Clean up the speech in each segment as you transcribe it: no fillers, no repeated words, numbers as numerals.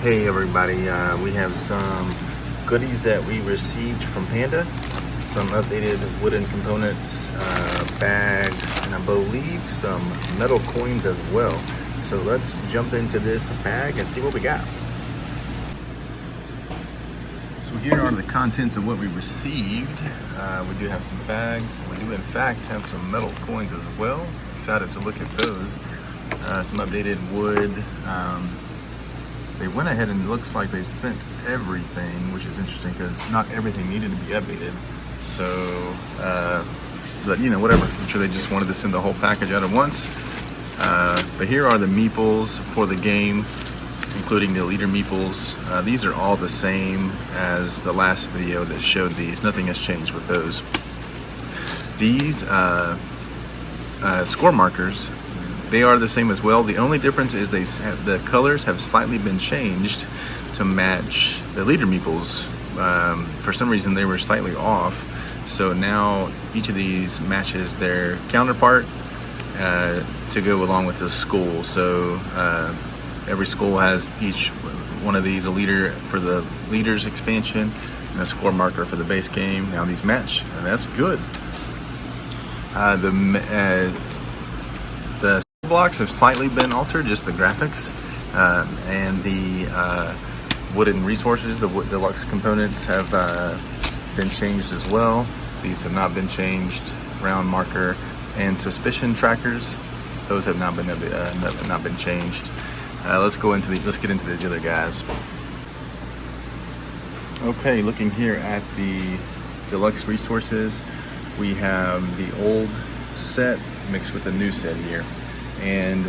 Hey everybody, we have some goodies that we received from Panda. Some updated wooden components, bags, and I believe some metal coins as well. So let's jump into this bag and see what we got. So here are the contents of what we received. We do have some bags. We do in fact have some metal coins as well. Excited to look at those. Some updated wood. They went ahead and it looks like they sent everything, which is interesting because not everything needed to be updated. So, but you know, whatever. I'm sure they just wanted to send the whole package out at once. But here are the meeples for the game, including the leader meeples. These are all the same as the last video that showed these. Nothing has changed with those. These score markers, they are the same as well. The only difference is the colors have slightly been changed to match the leader meeples. For some reason they were slightly off. So now each of these matches their counterpart to go along with the school. So every school has each one of these, a leader for the leaders expansion and a score marker for the base game. Now these match, and that's good. The blocks have slightly been altered, just the graphics, and the wooden resources, the deluxe components have been changed as well. These have not been changed. Round marker and suspicion trackers, those have not been changed. Let's get into these other guys. Okay, looking here at the deluxe resources, we have the old set mixed with the new set here. And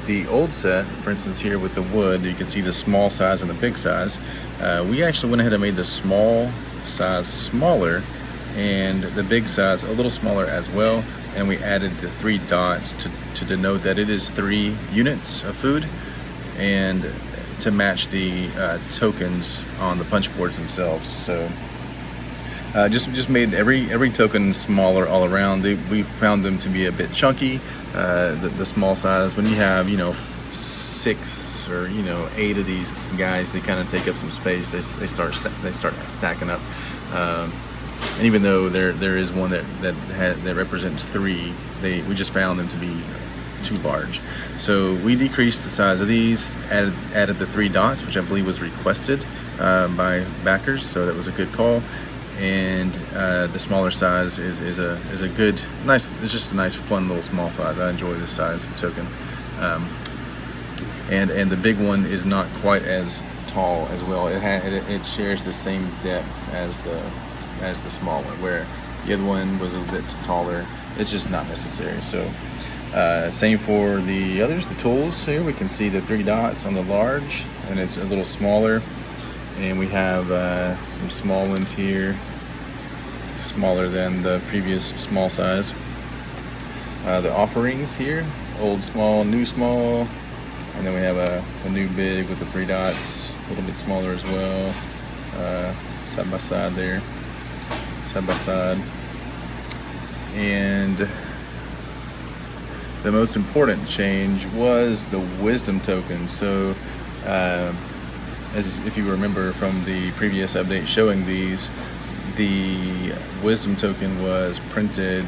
the old set, for instance, here with the wood, you can see the small size and the big size. We actually went ahead and made the small size smaller and the big size a little smaller as well. And we added the 3 dots to denote that it is 3 units of food and to match the tokens on the punch boards themselves. So just made every token smaller all around. We found them to be a bit chunky. The small size, when you have 6 or 8 of these guys, they kind of take up some space. They start stacking up. And even though there is one that represents 3, we just found them to be too large. So we decreased the size of these, added the 3 dots, which I believe was requested by backers. So that was a good call. And the smaller size is a good, nice. It's just a nice, fun little small size. I enjoy this size of token. And the big one is not quite as tall as well. It shares the same depth as the small one, where the other one was a bit taller. It's just not necessary. So same for the others, the tools. Here we can see the 3 dots on the large, and it's a little smaller. And we have some small ones here, smaller than the previous small size. The offerings here, old small, new small, and then we have a new big with the 3 dots, a little bit smaller as well, side by side there, side by side. And the most important change was the wisdom token. So if you remember from the previous update showing these, the wisdom token was printed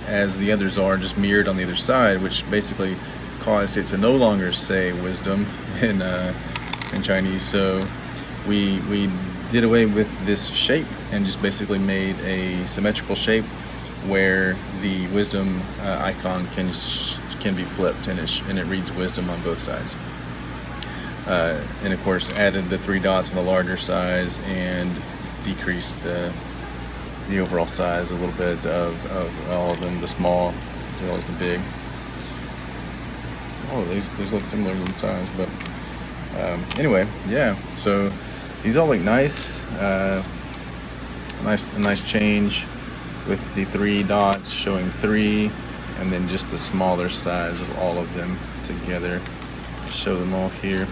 as the others are, just mirrored on the other side, which basically caused it to no longer say wisdom in Chinese. So we did away with this shape and just basically made a symmetrical shape where the wisdom icon can be flipped, and it reads wisdom on both sides. And of course added the 3 dots on the larger size and decreased the overall size a little bit of all of them, the small as well as the big. Oh, these look similar in size, but anyway, yeah. So these all look nice. A nice change with the 3 dots showing 3, and then just the smaller size of all of them together. Show them all here.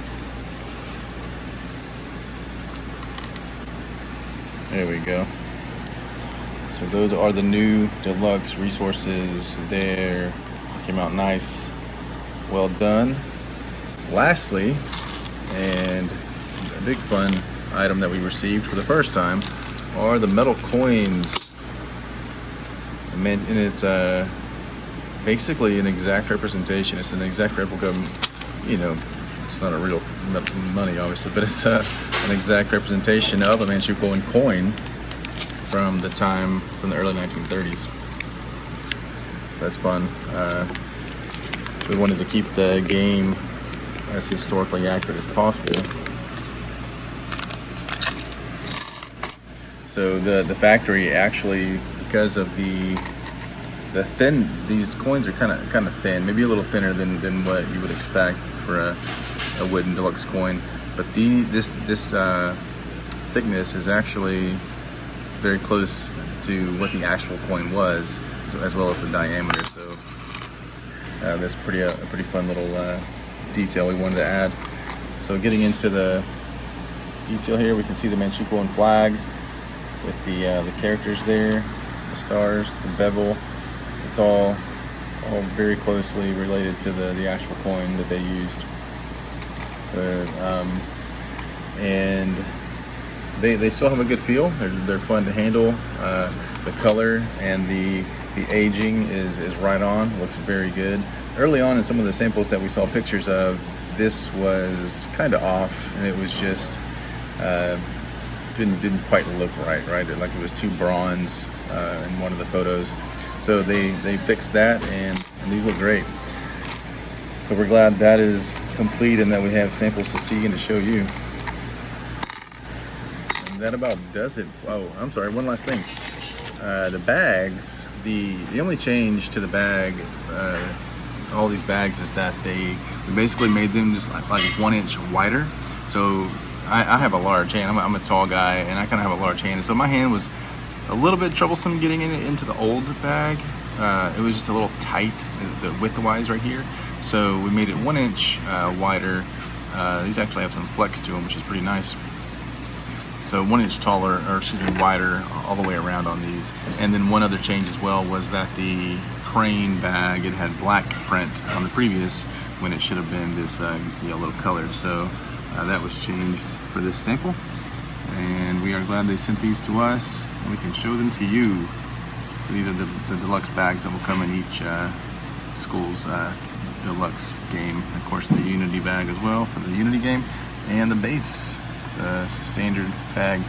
There we go. So those are the new deluxe resources there. Came out nice. Well done. Lastly, And a big fun item that we received for the first time are the metal coins. And it's basically an exact representation. It's an exact replica, you know, it's not a real money obviously, but it's an exact representation of a Manchukuo coin from the early 1930s. So that's fun. We wanted to keep the game as historically accurate as possible. So the factory actually, because of the thin, these coins are kind of thin, maybe a little thinner than what you would expect for a wooden deluxe coin. But this thickness is actually very close to what the actual coin was, as well as the diameter. So that's a pretty fun little detail we wanted to add. So getting into the detail here, we can see the Manchukuo flag with the characters there, the stars, the bevel. It's all very closely related to the actual coin that they used. And they still have a good feel. They're fun to handle. The color and the aging is right on. It looks very good. Early on in some of the samples that we saw pictures of, this was kind of off, and it was just didn't quite look right. Like it was too bronze in one of the photos. So they fixed that, and these look great. So we're glad that is complete and that we have samples to see and to show you. And that about does it. Oh, I'm sorry, one last thing. The bags, the only change to the bag, all these bags, is that we basically made them just like 1 inch wider. So I have a large hand. I'm a tall guy, and I kind of have a large hand. And so my hand was a little bit troublesome getting into the old bag. It was just a little tight width-wise right here. So we made it 1 inch wider. These actually have some flex to them, which is pretty nice. So 1 inch taller, or excuse me, wider all the way around on these. And then one other change as well was that the crane bag, it had black print on the previous when it should have been this yellow color. So that was changed for this sample. And we are glad they sent these to us, and we can show them to you. So these are the deluxe bags that will come in each school's deluxe game. Of course, the Unity bag as well for the Unity game, and the base standard bag.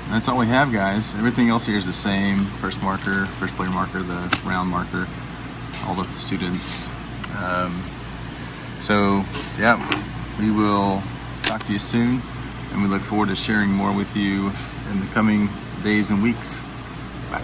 And that's all we have, guys. Everything else here is the same. First player marker, the round marker, all the students. So yeah, we will talk to you soon, and we look forward to sharing more with you in the coming days and weeks. Bye.